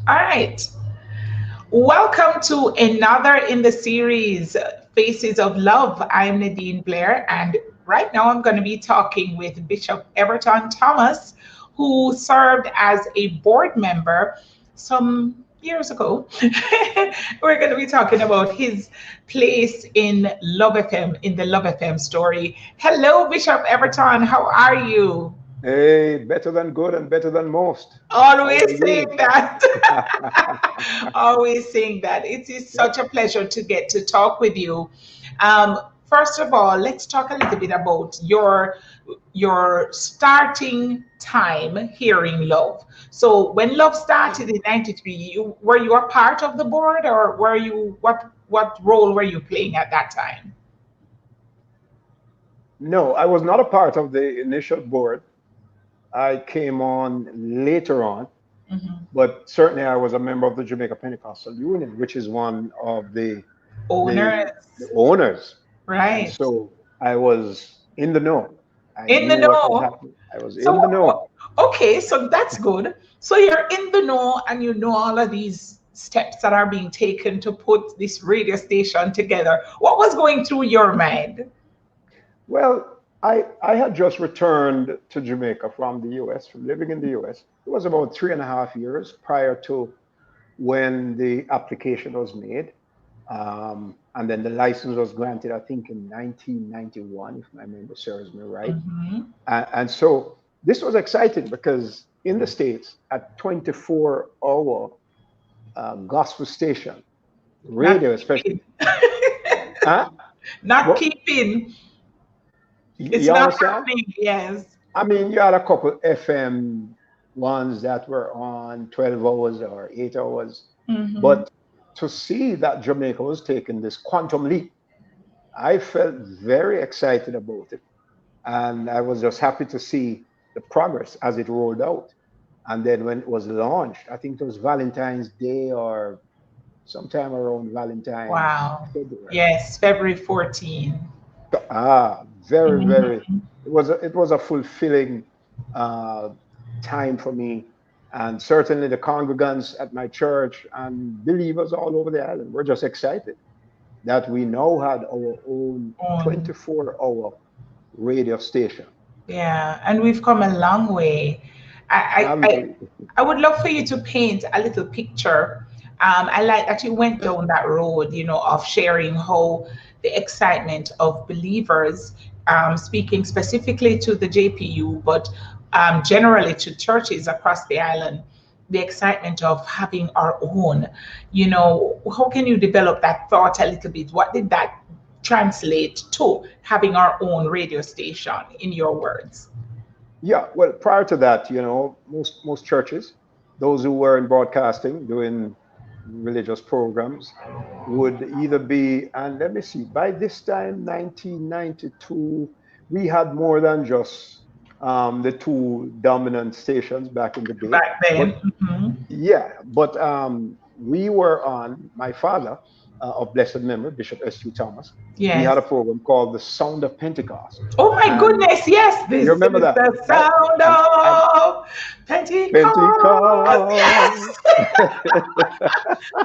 All right. Welcome to another in the series, Faces of Love. I'm Nadine Blair, and right now I'm going to be talking with Bishop Everton Thomas, who served as a board member some years ago. We're going to be talking about his place in Love FM, in the Love FM story. Hello, Bishop Everton. How are you? Hey, better than good and better than most. How are Always saying you? that. Always saying that. It is Yeah. such a pleasure to get to talk with you. Um, First of all, let's talk a little bit about your starting time hearing Love. So when Love started in '93, were you a part of the board, or were you what role were you playing at that time? No, I was not a part of the initial board. I came on later on, Mhm. but certainly I was a member of the Jamaica Pentecostal Union, which is one of the Owners, owners. And right? so I was in the know. I In knew the what was know. happening. I was So, in the know. okay, so that's good. So you're in the know and you know all of these steps that are being taken to put this radio station together. What was going through your mind? Well, I had just returned to Jamaica from the US, from living in the US. It was about 3.5 years prior to when the application was made. And then the license was granted, I think, in 1991, if my memory serves me right. Mhm. And so this was exciting because in the States, at 24-hour gospel station, Not radio especially, keeping. huh? Not What, keeping. It's you not understand? happening. Yes. I mean, you had a couple FM ones that were on 12 hours or 8 hours, Hmm. but to see that Jamaica was taking this quantum leap, I felt very excited about it. And I was just happy to see the progress as it rolled out. And then when it was launched, I think it was Valentine's Day or sometime around Valentine, Wow. February. Yes, February 14. Very, very. Mhm. It was a fulfilling uh, time for me, and certainly the congregants at my church and believers all over the island were just excited that we now had our own On. 24-hour radio station. Yeah, and we've come a long way. I, I, Haven't I we? I would love for you to paint a little picture. I like that you went down that road, of sharing how the excitement of believers, speaking specifically to the JPU, but generally to churches across the island, the excitement of having our own. How can you develop that thought a little bit? What did that translate to having our own radio station, in your words? Yeah. Well, prior to that, most churches, those who were in broadcasting doing religious programs, would either be, and let me see, by this time, 1992, we had more than just the two dominant stations back in the day. Back But then? Hmm. yeah, but we were on, my father, of blessed memory, Bishop S.U. Thomas, he Yes. had a program called The Sound of Pentecost. Oh my And goodness, yes, you this remember is that, the right? sound And of Pentecost. Yes, Pentecost.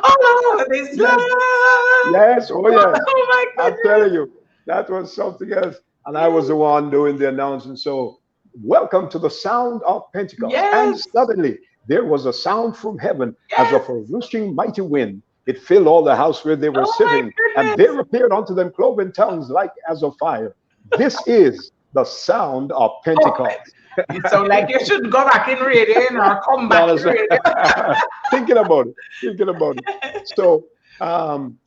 all over this Yes, land. yes, oh yes. Oh my I'm goodness. telling you, that was something else. And I was the one doing the announcement. So, welcome to the sound of Pentecost. And Yes, suddenly there was a sound from heaven as yes. of a rushing mighty wind. It filled all the house where they were Oh my sitting, and goodness. there appeared unto them cloven tongues like as of fire. This is the sound of Oh, Pentecost. it sounds like you should go back in radio, or come You back in understand? radio. Thinking about it, thinking about it. So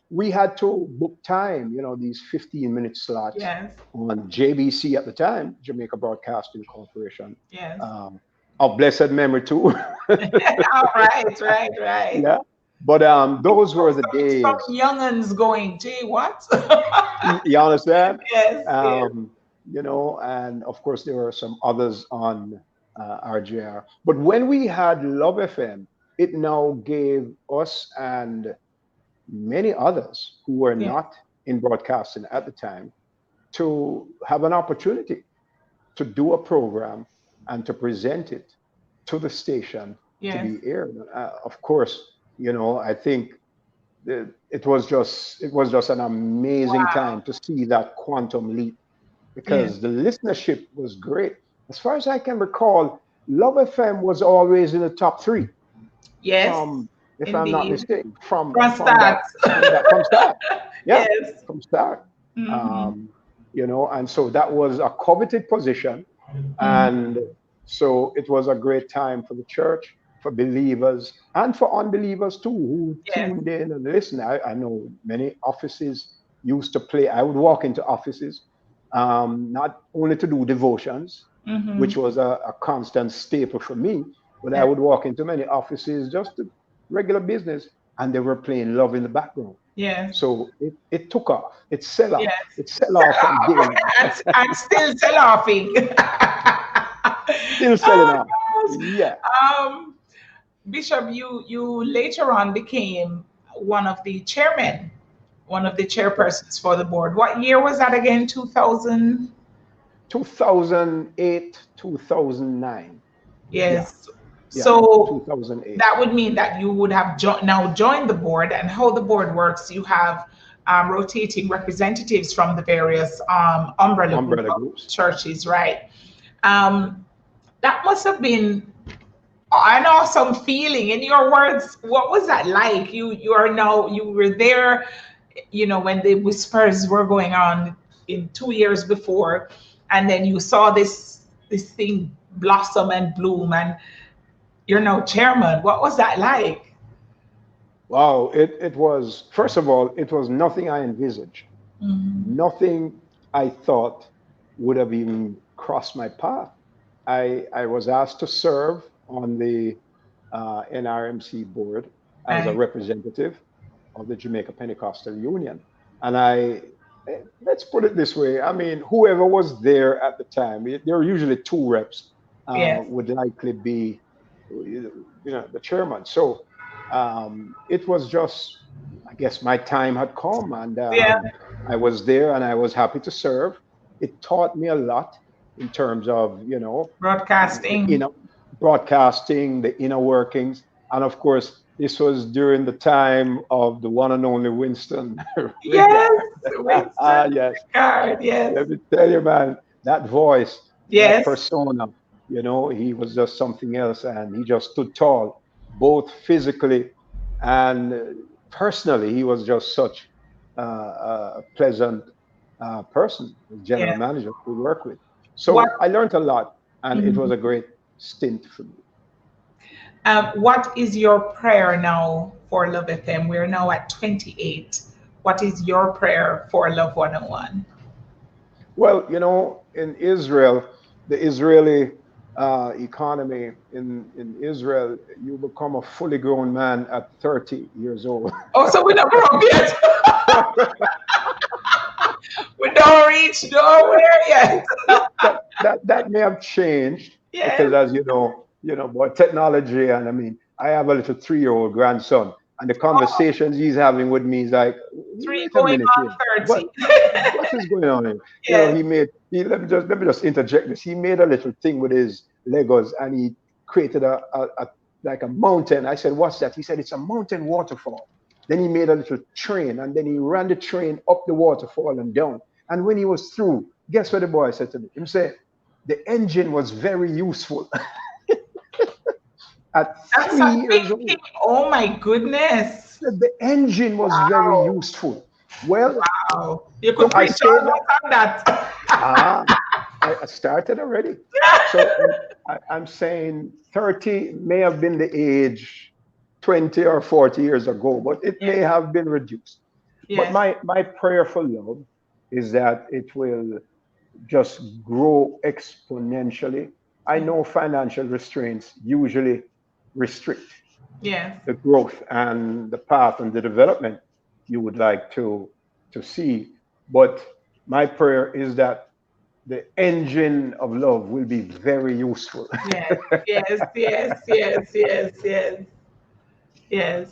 we had to book time, these 15-minute slots Yes, on JBC at the time, Jamaica Broadcasting Corporation, yes. um, of blessed memory too. All right, right, right. Yeah. But those were the Some days. young'uns going, gee, what? You understand? Yes, yes, Um, and of course there were some others on RJR. But when we had Love FM, it now gave us and many others who were yes, not in broadcasting at the time to have an opportunity to do a program and to present it to the station to Yes. be aired. Of course, I think it was just an amazing Wow. time to see that quantum leap Yes. because the listenership was great. As far as I can recall, Love FM was always in the top three Yes. from, if I'm not Indeed. mistaken, from From from start. that from start. Yeah, Yes. from start. Mm-hmm. Um, and so that was a coveted position, Mm-hmm. and so it was a great time for the church, for believers, and for unbelievers too, who Yes. tuned in and listened. I know many offices used to play. I would walk into offices, not only to do devotions, Mm-hmm. which was a constant staple for me, but I Yes. would walk into many offices just to regular business, and they were playing love in the background. Yes. So it took off. It sell off. Yes. It sell off from day one. And still laughing. Still selling Oh, off. gosh. Yeah. Um, Bishop, you later on became one of the chairmen, one of the Yeah. chairpersons for the board. What year was that again? 2000? 2008, 2009. Yeah. Yes. Yeah. So 2008. that would mean that you would have now joined the board, and how the board works. You have rotating representatives from the various umbrella group Umbrella of groups. churches, right? Um, that must have been an awesome feeling. In your words, what was that like? You were there, when the whispers were going on in 2 years before, and then you saw this thing blossom and bloom, and you're now chairman. What was that like? Wow. It was, first of all, it was nothing I envisaged. Mhm. Nothing I thought would have even crossed my path. I was asked to serve on the NRMC board as a Right. representative of the Jamaica Pentecostal Union. And let's put it this way, I mean, whoever was there at the time, there were usually two reps, Yes. would likely be, the chairman. So it was just, I guess my time had come, and Yeah. I was there and I was happy to serve. It taught me a lot in terms of, the Broadcasting. broadcasting, the inner workings. And of course, this was during the time of the one and only Winston Yes. Regard. Winston Yes, Card. Yes. let me tell you, man, that voice, that Yes. persona, he was just something else, and he just stood tall, both physically and personally. He was just such a pleasant person, general Yes. manager to work with. What So I learned a lot, and it was mhm. a great stint for me. What is your prayer now for Love FM? We're now at 28. What is your prayer for Love 101? Well, in Israel, the Israeli economy in Israel, you become a fully grown man at 30 years old. Oh, so we don't grow up yet. We don't reach nowhere yet. That may have changed because, Yes. as but technology, and I mean, I have a little 3-year-old grandson, and the Oh, conversations he's having with me is like, three wait a going minute on here, 30. what is going on here? Yes. Let me just interject this. He made a little thing with his Legos, and he created a like a mountain. I said, what's that? He said, it's a mountain waterfall. Then he made a little train, and then he ran the train up the waterfall and down. And when he was through, guess what the boy said to me? He said, the engine was very useful at That's a 3 years thinking. old. Oh my goodness. Said the engine was very Wow. useful. Well, Wow. You could so I preach say all that. night on that. Ah, I started already. So I'm saying 30 may have been the age 20 or 40 years ago, but it may Yes. have been reduced. But Yes. my prayer for love is that it will just grow exponentially. I Yes. know financial restraints usually restrict Yes. the growth and the path and the development you would like to see. But my prayer is that the engine of love will be very useful. Yes. Yes. Yes. Yes. Yes. Yes. Yes.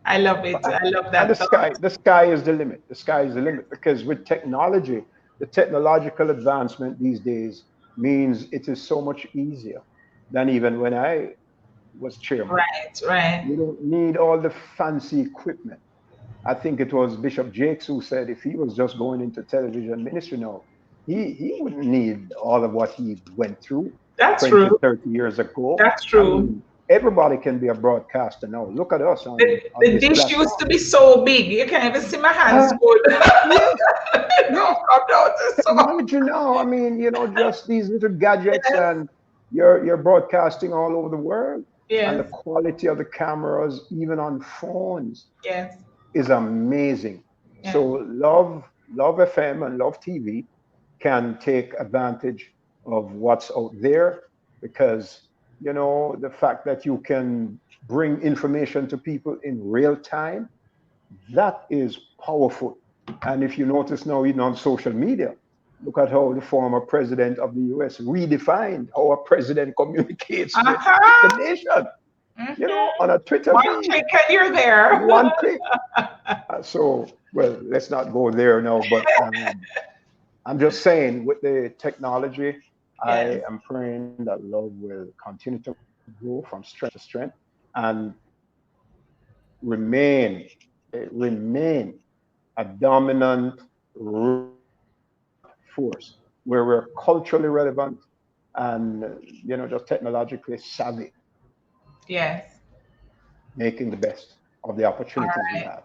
I love it. I love And that thought. the sky is the limit. The sky is the limit because with technology, the technological advancement these days means it is so much easier than even when I was chairman. Right, right. You don't need all the fancy equipment. I think it was Bishop Jakes who said if he was just going into television ministry now, he wouldn't need all of what he went through That's 20, true. 30 years ago. That's I true. mean, everybody can be a broadcaster now. Look at us on The this dish used to platform. be so big, you can't even see my hands Ah, good. yes, No, yes. come down to so. Imagine now, I mean, just these little gadgets, and you're broadcasting all over the world, and the Yes, quality of the cameras, even on phones, yes, is amazing. So yes, Love FM and Love TV can take advantage of what's out there, because the fact that you can bring information to people in real time, that is powerful. And if you notice now, even on social media, look at how the former president of the US redefined how a president communicates with the uh-huh. nation, Hmm. on a Twitter One feed. click and you're there. One click. So, well, let's not go there now, but I'm just saying, with the technology, I Yes, am praying that love will continue to grow from strength to strength, and remain, remain a dominant force where we're culturally relevant and, just technologically savvy, yes. making the best of the All opportunities we right. have.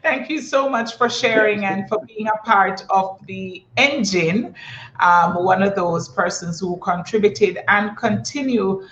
Thank you so much for sharing and for being a part of the engine. One of those persons who contributed and continue,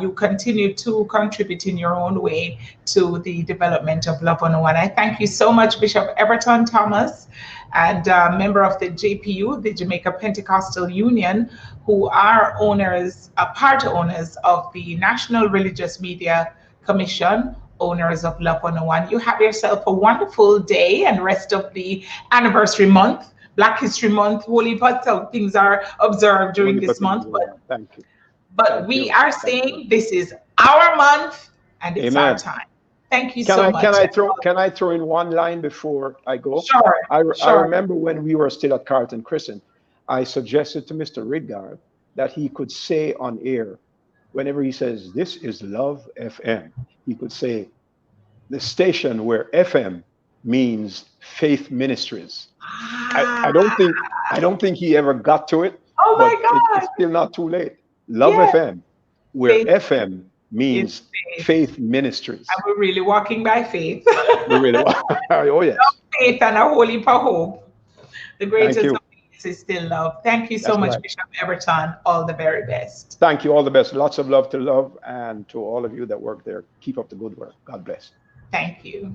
you continue to contribute in your own way to the development of Love 101. I thank you so much, Bishop Everton Thomas, and member of the JPU, the Jamaica Pentecostal Union, who are owners, part owners of the National Religious Media Commission, owners of Love 101. You have yourself a wonderful day and rest of the anniversary month, Black History Month. Holy of things are observed during Only for this things month, going but on. Thank you. we Thank you. are Thank you. saying this is our month and it's our Amen. time. Thank you Can so I can much. I throw can I throw in one line before I go? Sure, I sure. remember when we were still at Carlton Crescent, I suggested to Mr. Ridgard that he could say on air, whenever he says, "This is Love FM," he could say, "The station where FM means Faith Ministries." I don't Ah, think he ever got to it, oh my but it's God. still not too late. Love Yes, FM, where faith FM is means faith. Faith And Ministries. we're really walking by faith. We really want. Oh yes. Faith and a holy for hope. The Thank greatest you. of these is still love. Thank you so That's much, right. Bishop Everton. All the very best. Thank you. All the best. Lots of love to love, and to all of you that work there. Keep up the good work. God bless. Thank you.